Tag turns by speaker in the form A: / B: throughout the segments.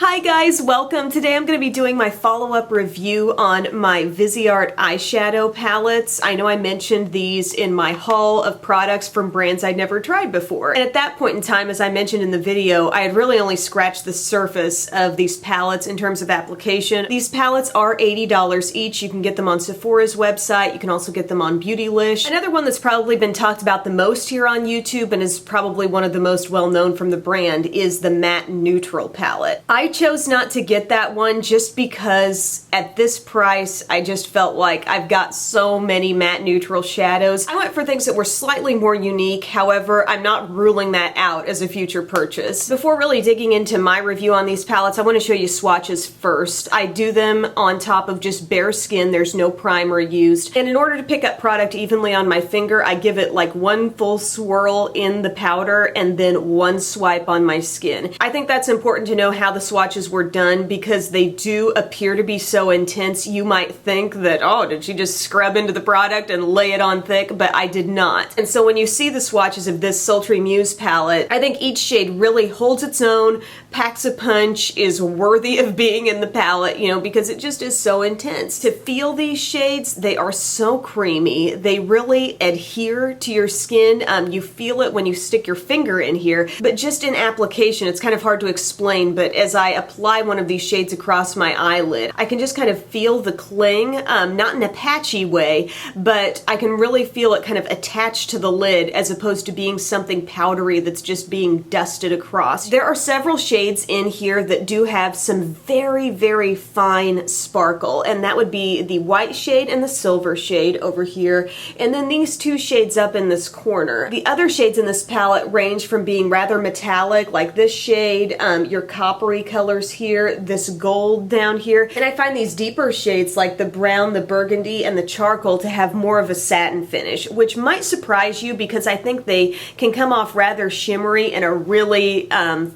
A: Hi guys, welcome. Today I'm going to be doing my follow-up review on my VISEART eyeshadow palettes. I know I mentioned these in my haul of products from brands I'd never tried before. And at that point in time, as I mentioned in the video, I had really only scratched the surface of these palettes in terms of application. These palettes are $80 each. You can get them on Sephora's website. You can also get them on Beautylish. Another one that's probably been talked about the most here on YouTube and is probably one of the most well-known from the brand is the Matte Neutral palette. I chose not to get that one just because at this price I just felt like I've got so many matte neutral shadows. I went for things that were slightly more unique, however I'm not ruling that out as a future purchase. Before really digging into my review on these palettes, I want to show you swatches first. I do them on top of just bare skin, there's no primer used, and in order to pick up product evenly on my finger, I give it like one full swirl in the powder and then one swipe on my skin. I think that's important to know how the swatches were done because they do appear to be so intense. You might think that, oh, did she just scrub into the product and lay it on thick? But I did not. And so when you see the swatches of this Sultry Muse palette, I think each shade really holds its own, packs a punch, is worthy of being in the palette, you know, because it just is so intense. To feel these shades, they are so creamy. They really adhere to your skin. You feel it when you stick your finger in here, but just in application, it's kind of hard to explain, but as I apply one of these shades across my eyelid, I can just kind of feel the cling, not in a patchy way, but I can really feel it kind of attached to the lid as opposed to being something powdery that's just being dusted across. There are several shades in here that do have some very, very fine sparkle, and that would be the white shade and the silver shade over here, and then these two shades up in this corner. The other shades in this palette range from being rather metallic, like this shade, your coppery colors here, this gold down here, and I find these deeper shades like the brown, the burgundy, and the charcoal to have more of a satin finish, which might surprise you because I think they can come off rather shimmery in a really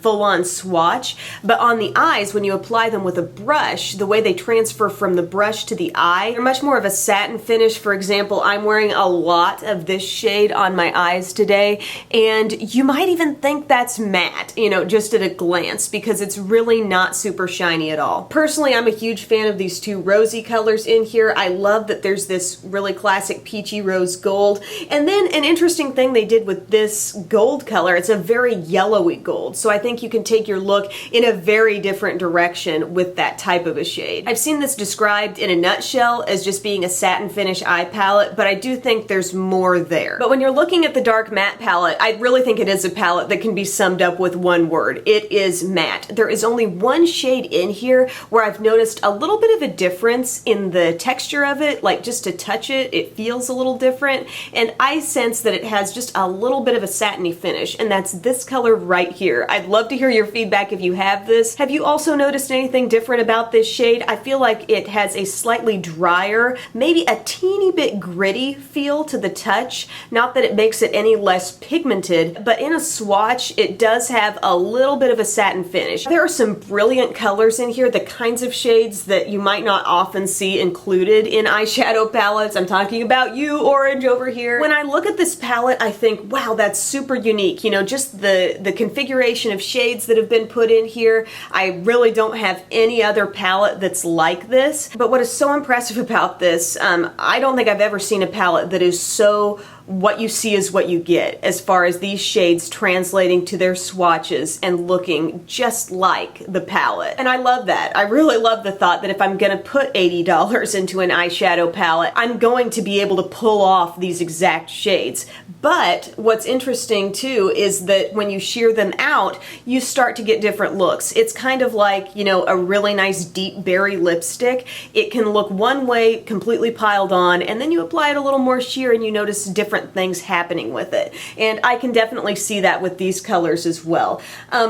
A: full-on swatch, but on the eyes, when you apply them with a brush, the way they transfer from the brush to the eye, they're much more of a satin finish. For example, I'm wearing a lot of this shade on my eyes today, and you might even think that's matte, you know, just at a glance, because it's really not super shiny at all. Personally, I'm a huge fan of these two rosy colors in here. I love that there's this really classic peachy rose gold, and then an interesting thing they did with this gold color, it's a very yellowy gold, so I think you can take your look in a very different direction with that type of a shade. I've seen this described in a nutshell as just being a satin finish eye palette, but I do think there's more there. But when you're looking at the dark matte palette, I really think it is a palette that can be summed up with one word. It is matte. There is only one shade in here where I've noticed a little bit of a difference in the texture of it, like just to touch it, it feels a little different, and I sense that it has just a little bit of a satiny finish, and that's this color right here. I'd love to hear your feedback if you have this. Have you also noticed anything different about this shade? I feel like it has a slightly drier, maybe a teeny bit gritty feel to the touch. Not that it makes it any less pigmented, but in a swatch, it does have a little bit of a satin finish. There are some brilliant colors in here, the kinds of shades that you might not often see included in eyeshadow palettes. I'm talking about you, orange over here. When I look at this palette, I think, wow, that's super unique. You know, just the configuration of shades that have been put in here. I really don't have any other palette that's like this. But what is so impressive about this, I don't think I've ever seen a palette that is so what you see is what you get, as far as these shades translating to their swatches and looking just like the palette. And I love that. I really love the thought that if I'm gonna put $80 into an eyeshadow palette, I'm going to be able to pull off these exact shades. But what's interesting too is that when you shear them out, you start to get different looks. It's kind of like, you know, a really nice deep berry lipstick. It can look one way, completely piled on, and then you apply it a little more sheer and you notice different things happening with it. And I can definitely see that with these colors as well.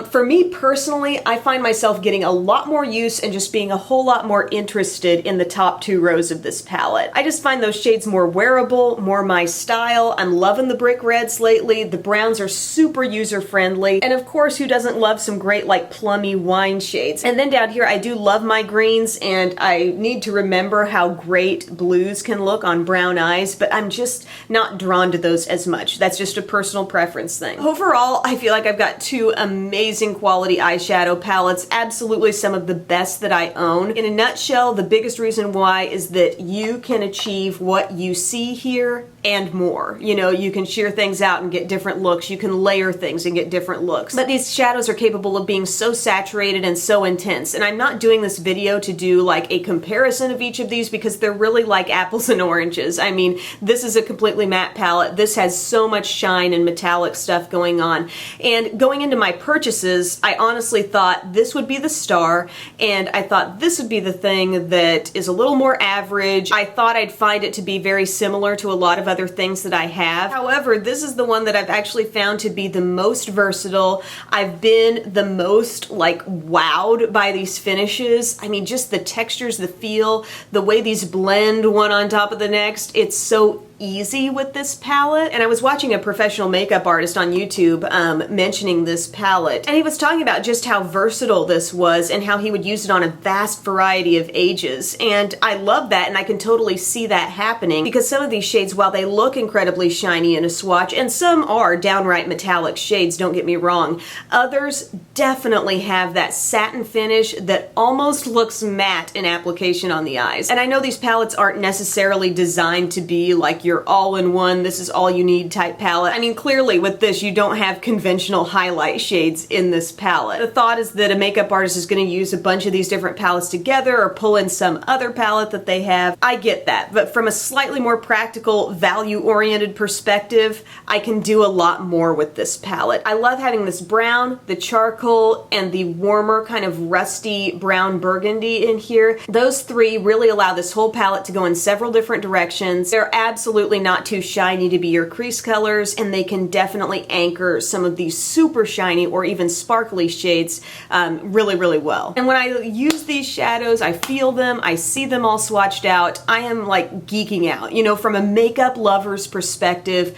A: For me personally, I find myself getting a lot more use and just being a whole lot more interested in the top two rows of this palette. I just find those shades more wearable, more my style. I'm loving the brick reds lately. The browns are super user-friendly. And of course, who doesn't love some great like plummy wine shades? And then down here, I do love my greens, and I need to remember how great blues can look on brown eyes, but I'm just not drawn drawn to those as much. That's just a personal preference thing. Overall, I feel like I've got two amazing quality eyeshadow palettes, absolutely some of the best that I own. In a nutshell, the biggest reason why is that you can achieve what you see here and more. You know, you can sheer things out and get different looks. You can layer things and get different looks. But these shadows are capable of being so saturated and so intense. And I'm not doing this video to do like a comparison of each of these because they're really like apples and oranges. I mean, this is a completely matte palette. This has so much shine and metallic stuff going on. And going into my purchases, I honestly thought this would be the star, and I thought this would be the thing that is a little more average. I thought I'd find it to be very similar to a lot of other things that I have. However, this is the one that I've actually found to be the most versatile. I've been the most like wowed by these finishes. I mean, just the textures, the feel, the way these blend one on top of the next. It's so easy with this palette. And I was watching a professional makeup artist on YouTube mentioning this palette, and he was talking about just how versatile this was and how he would use it on a vast variety of ages. And I love that, and I can totally see that happening because some of these shades, while they look incredibly shiny in a swatch, and some are downright metallic shades, don't get me wrong, others definitely have that satin finish that almost looks matte in application on the eyes. And I know these palettes aren't necessarily designed to be like your all-in-one, this is all you need type palette. I mean, clearly with this, you don't have conventional highlight shades in this palette. The thought is that a makeup artist is going to use a bunch of these different palettes together or pull in some other palette that they have. I get that, but from a slightly more practical, value-oriented perspective, I can do a lot more with this palette. I love having this brown, the charcoal, and the warmer kind of rusty brown burgundy in here. Those three really allow this whole palette to go in several different directions. They're absolutely not too shiny to be your crease colors, and they can definitely anchor some of these super shiny or even sparkly shades really, really well. And when I use these shadows, I feel them, I see them all swatched out, I am like geeking out. You know, from a makeup lover's perspective,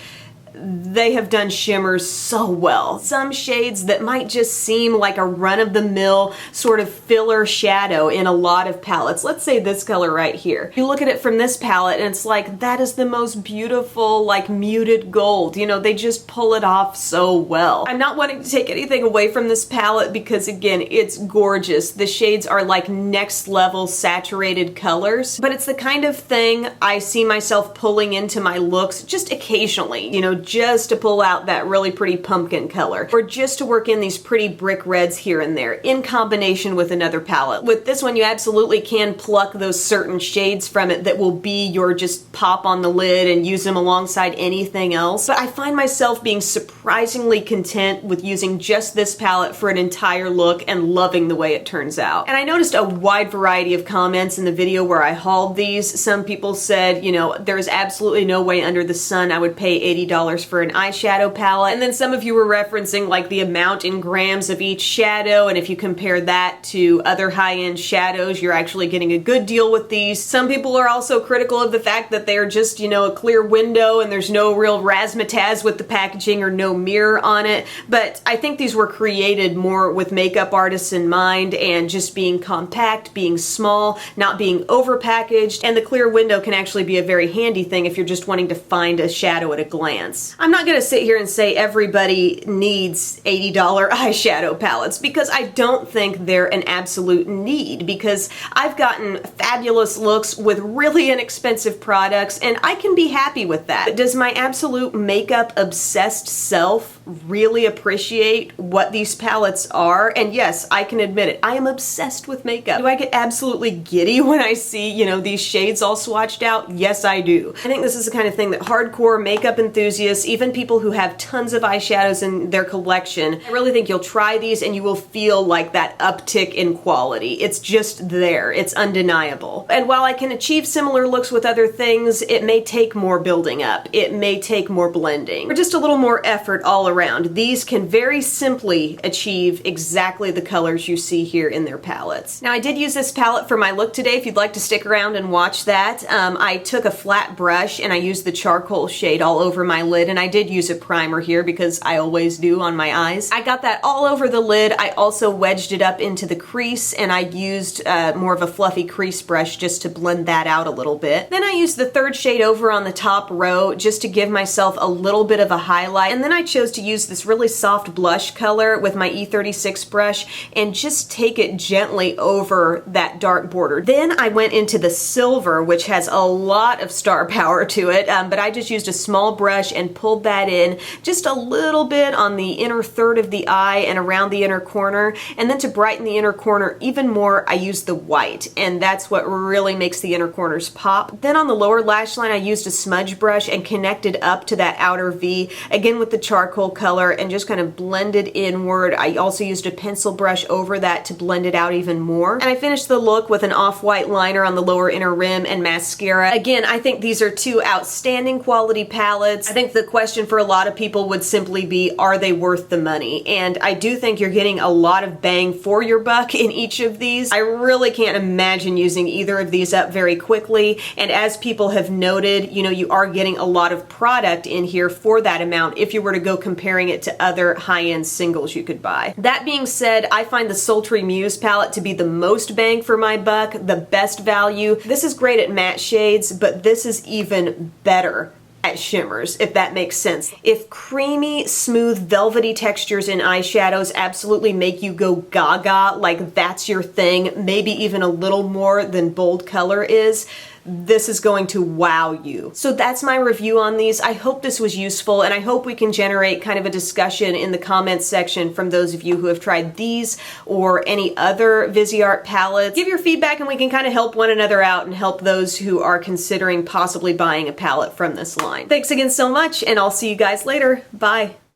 A: they have done shimmers so well. Some shades that might just seem like a run-of-the-mill sort of filler shadow in a lot of palettes. Let's say this color right here. You look at it from this palette and it's like, that is the most beautiful, like muted gold. You know, they just pull it off so well. I'm not wanting to take anything away from this palette because again, it's gorgeous. The shades are like next level saturated colors, but it's the kind of thing I see myself pulling into my looks just occasionally, you know, just to pull out that really pretty pumpkin color, or just to work in these pretty brick reds here and there in combination with another palette. With this one, you absolutely can pluck those certain shades from it that will be your just pop on the lid and use them alongside anything else. But I find myself being surprisingly content with using just this palette for an entire look and loving the way it turns out. And I noticed a wide variety of comments in the video where I hauled these. Some people said, you know, there's absolutely no way under the sun I would pay $80 for an eyeshadow palette. And then some of you were referencing like the amount in grams of each shadow, and if you compare that to other high-end shadows, you're actually getting a good deal with these. Some people are also critical of the fact that they are just, you know, a clear window and there's no real razzmatazz with the packaging or no mirror on it. But I think these were created more with makeup artists in mind and just being compact, being small, not being overpackaged, and the clear window can actually be a very handy thing if you're just wanting to find a shadow at a glance. I'm not going to sit here and say everybody needs $80 eyeshadow palettes because I don't think they're an absolute need, because I've gotten fabulous looks with really inexpensive products and I can be happy with that. But does my absolute makeup obsessed self really appreciate what these palettes are? And yes, I can admit it, I am obsessed with makeup. Do I get absolutely giddy when I see, you know, these shades all swatched out? Yes, I do. I think this is the kind of thing that hardcore makeup enthusiasts, even people who have tons of eyeshadows in their collection, I really think you'll try these and you will feel like that uptick in quality. It's just there. It's undeniable. And while I can achieve similar looks with other things, it may take more building up. It may take more blending, or just a little more effort all around around. These can very simply achieve exactly the colors you see here in their palettes. Now I did use this palette for my look today. If you'd like to stick around and watch that, I took a flat brush and I used the charcoal shade all over my lid, and I did use a primer here because I always do on my eyes. I got that all over the lid. I also wedged it up into the crease, and I used more of a fluffy crease brush just to blend that out a little bit. Then I used the third shade over on the top row just to give myself a little bit of a highlight, and then I chose to use this really soft blush color with my E36 brush and just take it gently over that dark border. Then I went into the silver, which has a lot of star power to it, but I just used a small brush and pulled that in just a little bit on the inner third of the eye and around the inner corner. And then to brighten the inner corner even more, I used the white, and that's what really makes the inner corners pop. Then on the lower lash line, I used a smudge brush and connected up to that outer V, again with the charcoal color, and just kind of blended inward. I also used a pencil brush over that to blend it out even more. And I finished the look with an off-white liner on the lower inner rim and mascara. Again, I think these are two outstanding quality palettes. I think the question for a lot of people would simply be, are they worth the money? And I do think you're getting a lot of bang for your buck in each of these. I really can't imagine using either of these up very quickly, and as people have noted, you know, you are getting a lot of product in here for that amount if you were to go comparing it to other high-end singles you could buy. That being said, I find the Sultry Muse palette to be the most bang for my buck, the best value. This is great at matte shades, but this is even better at shimmers, if that makes sense. If creamy, smooth, velvety textures in eyeshadows absolutely make you go gaga, like that's your thing, maybe even a little more than bold color is, this is going to wow you. So that's my review on these. I hope this was useful, and I hope we can generate kind of a discussion in the comments section from those of you who have tried these or any other VISEART palettes. Give your feedback and we can kind of help one another out and help those who are considering possibly buying a palette from this line. Thanks again so much, and I'll see you guys later. Bye.